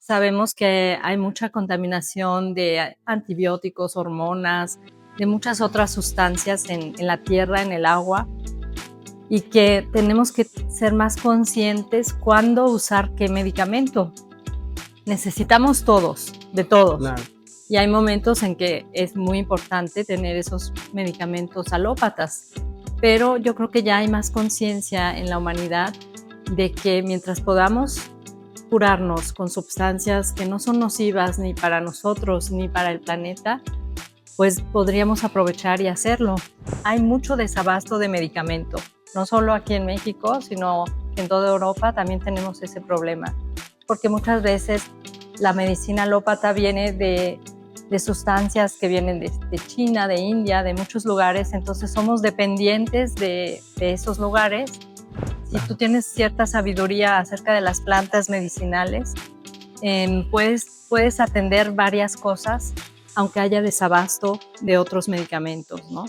Sabemos que hay mucha contaminación de antibióticos, hormonas, de muchas otras sustancias en la tierra, en el agua, y que tenemos que ser más conscientes cuándo usar qué medicamento. Necesitamos todos, de todos. Claro. Y hay momentos en que es muy importante tener esos medicamentos alópatas, pero yo creo que ya hay más conciencia en la humanidad de que mientras podamos curarnos con sustancias que no son nocivas ni para nosotros ni para el planeta, pues podríamos aprovechar y hacerlo. Hay mucho desabasto de medicamento, no solo aquí en México, sino en toda Europa también tenemos ese problema, porque muchas veces la medicina alópata viene de sustancias que vienen de China, de India, de muchos lugares, entonces somos dependientes de esos lugares. Si tú tienes cierta sabiduría acerca de las plantas medicinales, puedes atender varias cosas, aunque haya desabasto de otros medicamentos, ¿no?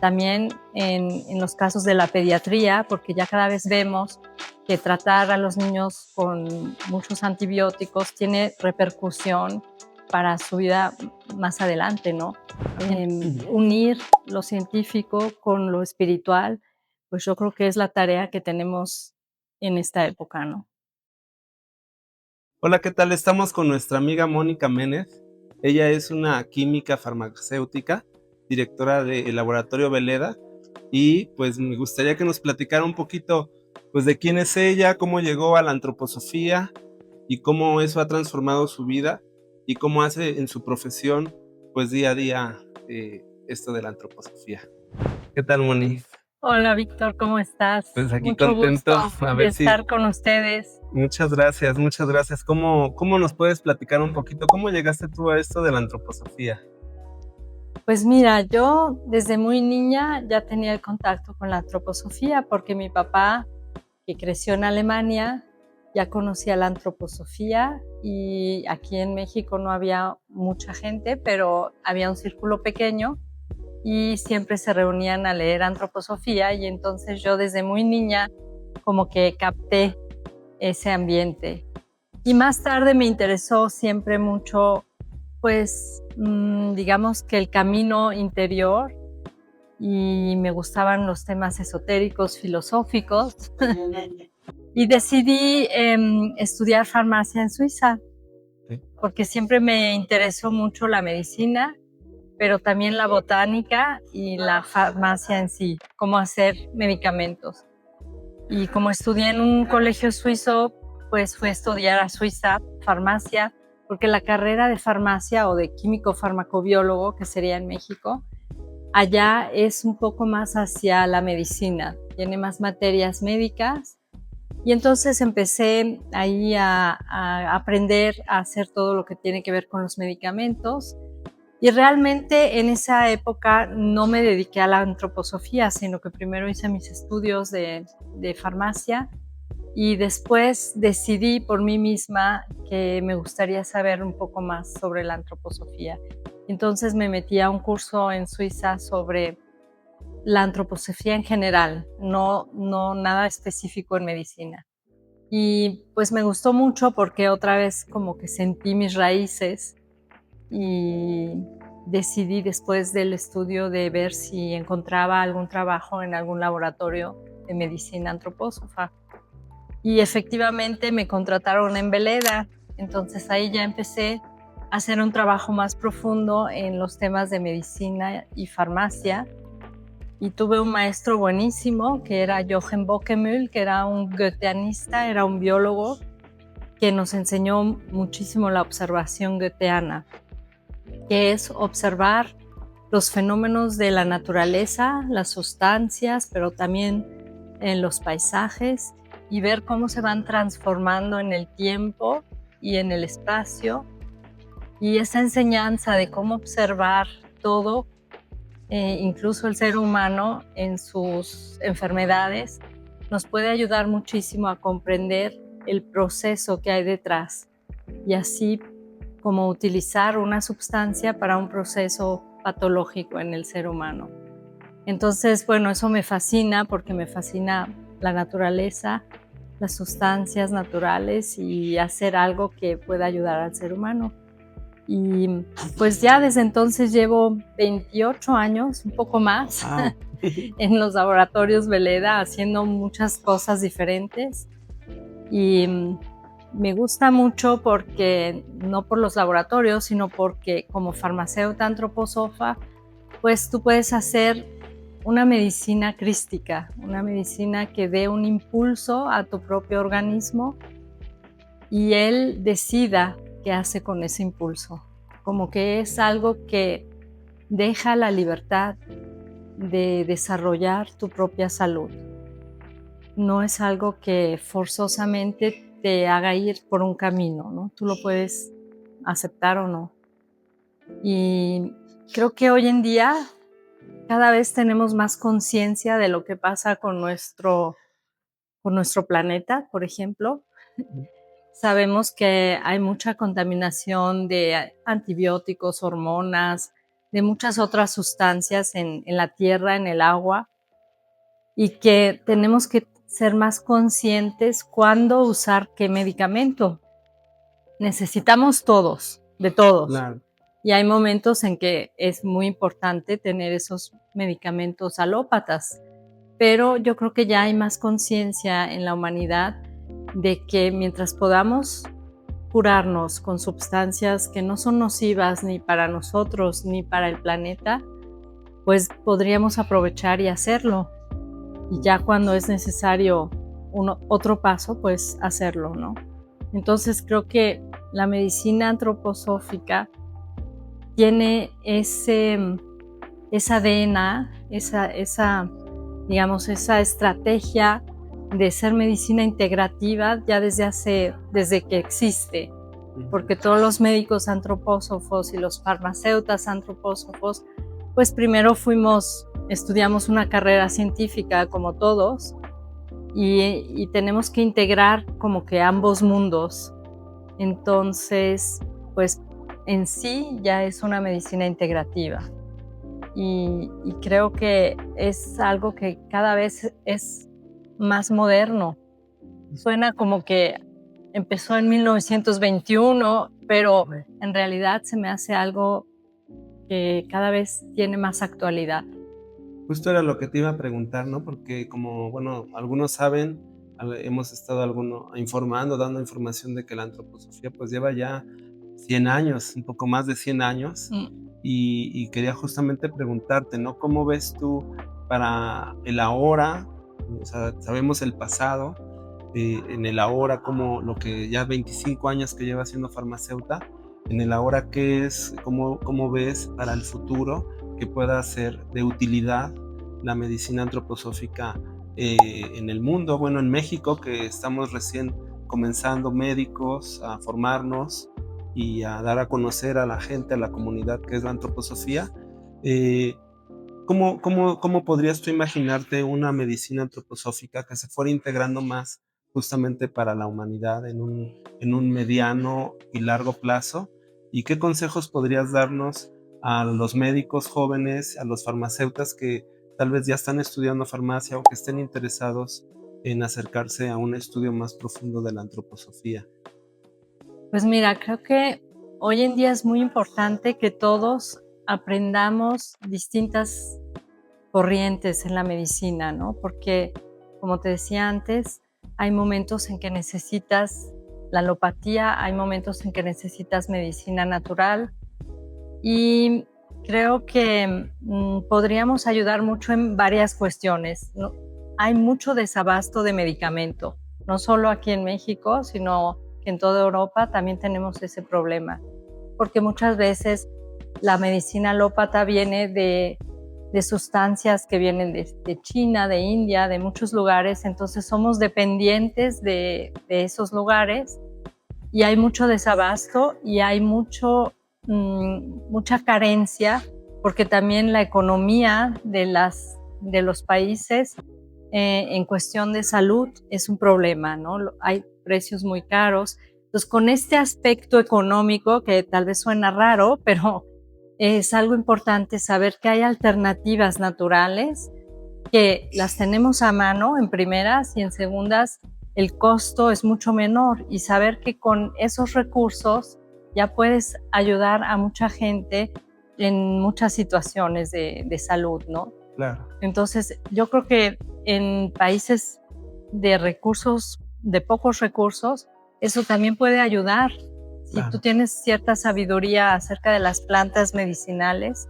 También en los casos de la pediatría, porque ya cada vez vemos que tratar a los niños con muchos antibióticos tiene repercusión para su vida más adelante, ¿no? Unir lo científico con lo espiritual, pues yo creo que es la tarea que tenemos en esta época, ¿no? Hola, ¿qué tal? Estamos con nuestra amiga Mónica Ménez. Ella es una química farmacéutica, directora del Laboratorio Veleda, y pues me gustaría que nos platicara un poquito pues de quién es ella, cómo llegó a la antroposofía y cómo eso ha transformado su vida y cómo hace en su profesión pues día a día esto de la antroposofía. ¿Qué tal, Moni? Hola, Víctor, ¿cómo estás? Pues aquí Mucho contento, gusto a de ver si... estar con ustedes. Muchas gracias, muchas gracias. ¿Cómo nos puedes platicar un poquito? ¿Cómo llegaste tú a esto de la antroposofía? Pues mira, yo desde muy niña ya tenía el contacto con la antroposofía porque mi papá, que creció en Alemania, ya conocía la antroposofía y aquí en México no había mucha gente, pero había un círculo pequeño y siempre se reunían a leer antroposofía y entonces yo desde muy niña como que capté ese ambiente. Y más tarde me interesó siempre mucho, pues, digamos que el camino interior y me gustaban los temas esotéricos, filosóficos. Y decidí estudiar farmacia en Suiza, Sí. porque siempre me interesó mucho la medicina, pero también la botánica y la farmacia en sí, cómo hacer medicamentos. Y como estudié en un colegio suizo, pues fui a estudiar a Suiza farmacia, porque la carrera de farmacia o de químico farmacobiólogo, que sería en México, allá es un poco más hacia la medicina, tiene más materias médicas. Y entonces empecé ahí a aprender a hacer todo lo que tiene que ver con los medicamentos. Y realmente en esa época no me dediqué a la antroposofía, sino que primero hice mis estudios de farmacia y después decidí por mí misma que me gustaría saber un poco más sobre la antroposofía. Entonces me metí a un curso en Suiza sobre la antroposofía en general, no nada específico en medicina. Y pues me gustó mucho porque otra vez como que sentí mis raíces y decidí después del estudio de ver si encontraba algún trabajo en algún laboratorio de medicina antropósofa. Y efectivamente me contrataron en Veleda, entonces ahí ya empecé a hacer un trabajo más profundo en los temas de medicina y farmacia. Y tuve un maestro buenísimo que era Jochen Bockemühl, que era un goetheanista, era un biólogo que nos enseñó muchísimo la observación goetheana, que es observar los fenómenos de la naturaleza, las sustancias, pero también en los paisajes y ver cómo se van transformando en el tiempo y en el espacio. Y esa enseñanza de cómo observar todo, incluso el ser humano en sus enfermedades, nos puede ayudar muchísimo a comprender el proceso que hay detrás y así como utilizar una sustancia para un proceso patológico en el ser humano. Entonces, bueno, eso me fascina porque me fascina la naturaleza las sustancias naturales y hacer algo que pueda ayudar al ser humano. Y pues ya desde entonces llevo 28 años, un poco más, Wow. en los laboratorios Veleda haciendo muchas cosas diferentes. Y me gusta mucho porque, no por los laboratorios, sino porque como farmacéutica antroposófica, pues tú puedes hacer una medicina crística, una medicina que dé un impulso a tu propio organismo y él decida qué hace con ese impulso. Como que es algo que deja la libertad de desarrollar tu propia salud. No es algo que forzosamente te haga ir por un camino, ¿no? Tú lo puedes aceptar o no. Y creo que hoy en día cada vez tenemos más conciencia de lo que pasa con nuestro planeta, por ejemplo. Sabemos que hay mucha contaminación de antibióticos, hormonas, de muchas otras sustancias en la tierra, en el agua, y que tenemos que ser más conscientes cuándo usar qué medicamento. Necesitamos todos, de todos. Claro. Y hay momentos en que es muy importante tener esos medicamentos alópatas, pero yo creo que ya hay más conciencia en la humanidad de que mientras podamos curarnos con sustancias que no son nocivas ni para nosotros ni para el planeta, pues podríamos aprovechar y hacerlo. Y ya cuando es necesario otro paso, pues hacerlo, ¿no? Entonces creo que la medicina antroposófica tiene esa DNA, digamos, esa estrategia de ser medicina integrativa ya desde que existe, porque todos los médicos antropósofos y los farmacéutas antropósofos, pues primero estudiamos una carrera científica como todos y tenemos que integrar como que ambos mundos. Entonces, pues en sí ya es una medicina integrativa y creo que es algo que cada vez es más moderno. Suena como que empezó en 1921, pero en realidad se me hace algo que cada vez tiene más actualidad. Justo era lo que te iba a preguntar, ¿no? Porque como, bueno, algunos saben, hemos estado informando, dando información de que la antroposofía pues lleva ya 100 años, un poco más de 100 años. Y quería justamente preguntarte, ¿no? ¿Cómo ves tú para el ahora? O sea, sabemos el pasado, en el ahora, como lo que ya 25 años que lleva siendo farmacéutica, en el ahora, ¿qué es? ¿Cómo ves para el futuro que pueda ser de utilidad la medicina antroposófica en el mundo? Bueno, en México, que estamos recién comenzando médicos a formarnos y a dar a conocer a la gente, a la comunidad que es la antroposofía. ¿Cómo podrías tú imaginarte una medicina antroposófica que se fuera integrando más justamente para la humanidad en un mediano y largo plazo? ¿Y qué consejos podrías darnos a los médicos jóvenes, a los farmacéutas que tal vez ya están estudiando farmacia o que estén interesados en acercarse a un estudio más profundo de la antroposofía? Pues mira, creo que hoy en día es muy importante que todos aprendamos distintas corrientes en la medicina, ¿no? Porque, como te decía antes, hay momentos en que necesitas la alopatía, hay momentos en que necesitas medicina natural y creo que podríamos ayudar mucho en varias cuestiones, ¿no? Hay mucho desabasto de medicamento, no solo aquí en México, sino que en toda Europa también tenemos ese problema, porque muchas veces la medicina alópata viene de sustancias que vienen de China, de India, de muchos lugares, entonces somos dependientes de esos lugares y hay mucho desabasto y hay mucha carencia, porque también la economía de los países en cuestión de salud es un problema, ¿no? Hay precios muy caros. Entonces, con este aspecto económico, que tal vez suena raro, pero es algo importante saber que hay alternativas naturales, que las tenemos a mano en primeras y en segundas, el costo es mucho menor, y saber que con esos recursos ya puedes ayudar a mucha gente en muchas situaciones de salud, ¿no? Claro, Entonces, yo creo que en países de recursos, de pocos recursos, eso también puede ayudar. Si tú claro. tienes cierta sabiduría acerca de las plantas medicinales,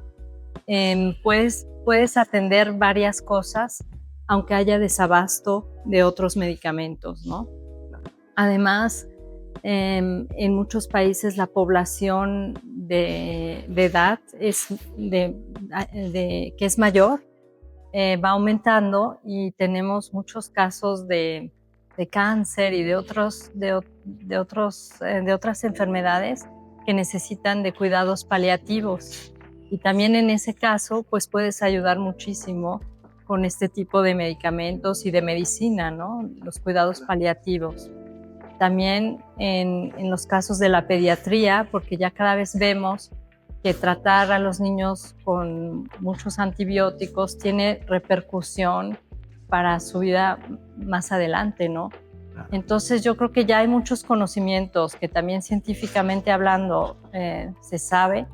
puedes atender varias cosas, aunque haya desabasto de otros medicamentos, ¿no? Además, en muchos países la población de edad que es mayor, va aumentando, y tenemos muchos casos de cáncer y de otras enfermedades que necesitan de cuidados paliativos. Y también en ese caso, pues puedes ayudar muchísimo con este tipo de medicamentos y de medicina, ¿no? Los cuidados paliativos. También en los casos de la pediatría, porque ya cada vez vemos que tratar a los niños con muchos antibióticos tiene repercusión para su vida más adelante, ¿no? Claro. Entonces yo creo que ya hay muchos conocimientos que también científicamente hablando se sabe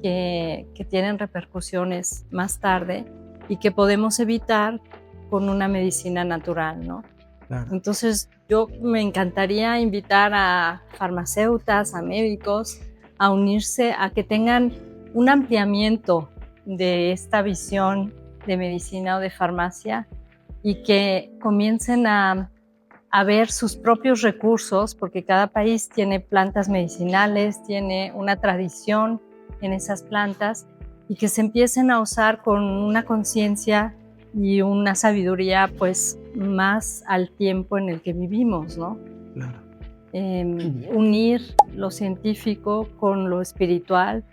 que tienen repercusiones más tarde y que podemos evitar con una medicina natural, ¿no? Claro. Entonces, yo me encantaría invitar a farmacéuticas, a médicos, a unirse, a que tengan un ampliamiento de esta visión de medicina o de farmacia, y que comiencen a ver sus propios recursos, porque cada país tiene plantas medicinales, tiene una tradición en esas plantas, y que se empiecen a usar con una conciencia y una sabiduría pues más al tiempo en el que vivimos, ¿no? Claro. Unir lo científico con lo espiritual,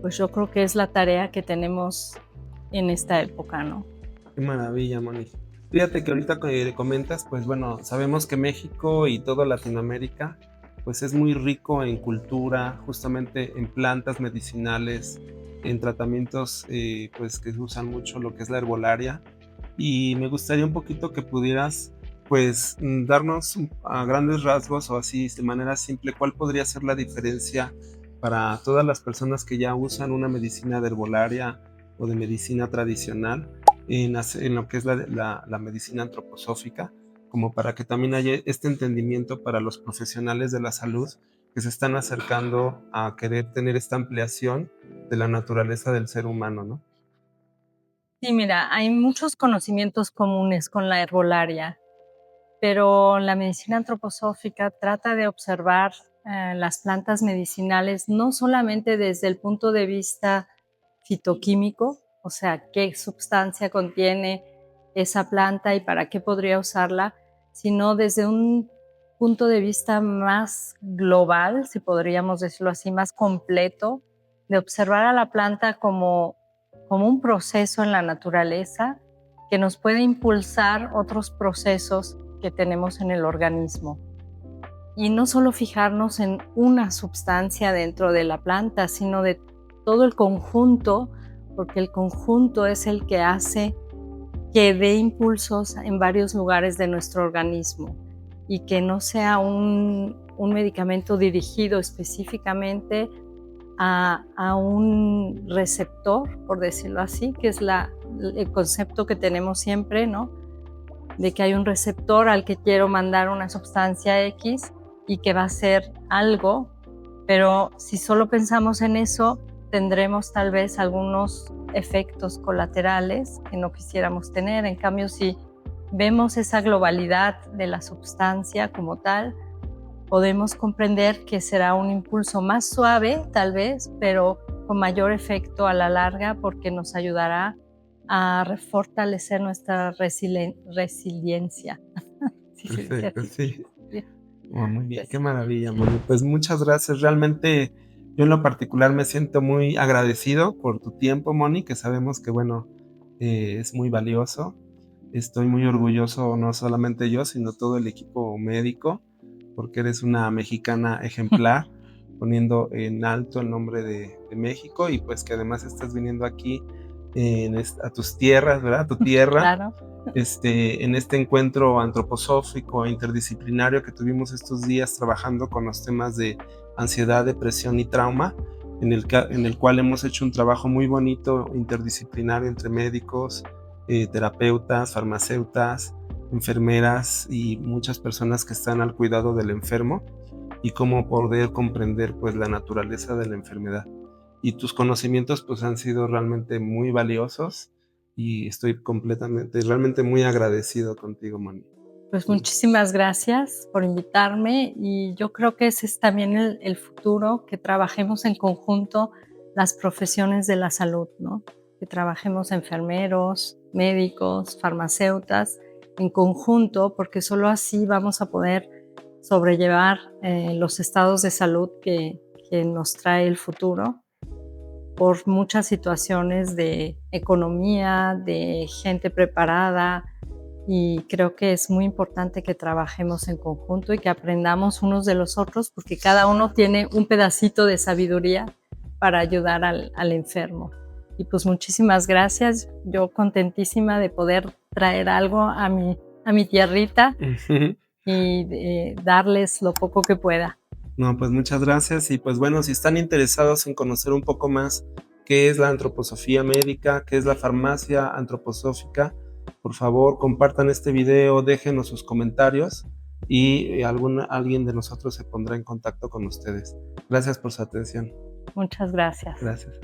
pues yo creo que es la tarea que tenemos en esta época, ¿no? Qué maravilla, Moni. Fíjate que ahorita que comentas, pues bueno, sabemos que México y toda Latinoamérica, pues es muy rico en cultura, justamente en plantas medicinales, en tratamientos, pues que usan mucho lo que es la herbolaria. Y me gustaría un poquito que pudieras, pues, darnos a grandes rasgos o así de manera simple, cuál podría ser la diferencia para todas las personas que ya usan una medicina de herbolaria o de medicina tradicional en lo que es la medicina antroposófica, como para que también haya este entendimiento para los profesionales de la salud que se están acercando a querer tener esta ampliación de la naturaleza del ser humano, ¿no? Sí, mira, hay muchos conocimientos comunes con la herbolaria, pero la medicina antroposófica trata de observar las plantas medicinales no solamente desde el punto de vista fitoquímico, o sea, qué sustancia contiene esa planta y para qué podría usarla, sino desde un punto de vista más global, si podríamos decirlo así, más completo, de observar a la planta como un proceso en la naturaleza que nos puede impulsar otros procesos que tenemos en el organismo. Y no solo fijarnos en una sustancia dentro de la planta, sino de todo el conjunto, porque el conjunto es el que hace que dé impulsos en varios lugares de nuestro organismo, y que no sea un medicamento dirigido específicamente a un receptor, por decirlo así, que es el concepto que tenemos siempre, ¿no? De que hay un receptor al que quiero mandar una sustancia X y que va a hacer algo, pero si solo pensamos en eso, tendremos tal vez algunos efectos colaterales que no quisiéramos tener. En cambio, si vemos esa globalidad de la sustancia como tal, podemos comprender que será un impulso más suave, tal vez, pero con mayor efecto a la larga, porque nos ayudará a fortalecer nuestra resiliencia. Sí, se dice Perfecto, así. sí. Sí. Oh, muy bien, Pues, qué maravilla, Moni. Pues muchas gracias. Realmente yo en lo particular me siento muy agradecido por tu tiempo, Moni, que sabemos que, bueno, es muy valioso. Estoy muy orgulloso, no solamente yo, sino todo el equipo médico, porque eres una mexicana ejemplar, poniendo en alto el nombre de México y pues que además estás viniendo aquí a tus tierras, ¿verdad? A tu tierra, Claro. en este encuentro antroposófico e interdisciplinario que tuvimos estos días trabajando con los temas de ansiedad, depresión y trauma, en el cual hemos hecho un trabajo muy bonito interdisciplinario entre médicos, terapeutas, farmacéutas, enfermeras y muchas personas que están al cuidado del enfermo, y cómo poder comprender pues la naturaleza de la enfermedad. Y tus conocimientos pues han sido realmente muy valiosos y estoy realmente muy agradecido contigo, Moni. Pues muchísimas gracias por invitarme y yo creo que ese es también el futuro, que trabajemos en conjunto las profesiones de la salud, ¿no? Que trabajemos enfermeros, médicos, farmacéutas en conjunto, porque solo así vamos a poder sobrellevar los estados de salud que nos trae el futuro por muchas situaciones de economía, de gente preparada, y creo que es muy importante que trabajemos en conjunto y que aprendamos unos de los otros, porque cada uno tiene un pedacito de sabiduría para ayudar al enfermo. Y pues muchísimas gracias, yo contentísima de poder traer algo a mi tierrita y darles lo poco que pueda. No, pues muchas gracias y pues bueno, si están interesados en conocer un poco más qué es la antroposofía médica, qué es la farmacia antroposófica, por favor compartan este video, déjenos sus comentarios y alguien de nosotros se pondrá en contacto con ustedes. Gracias por su atención. Muchas gracias. Gracias.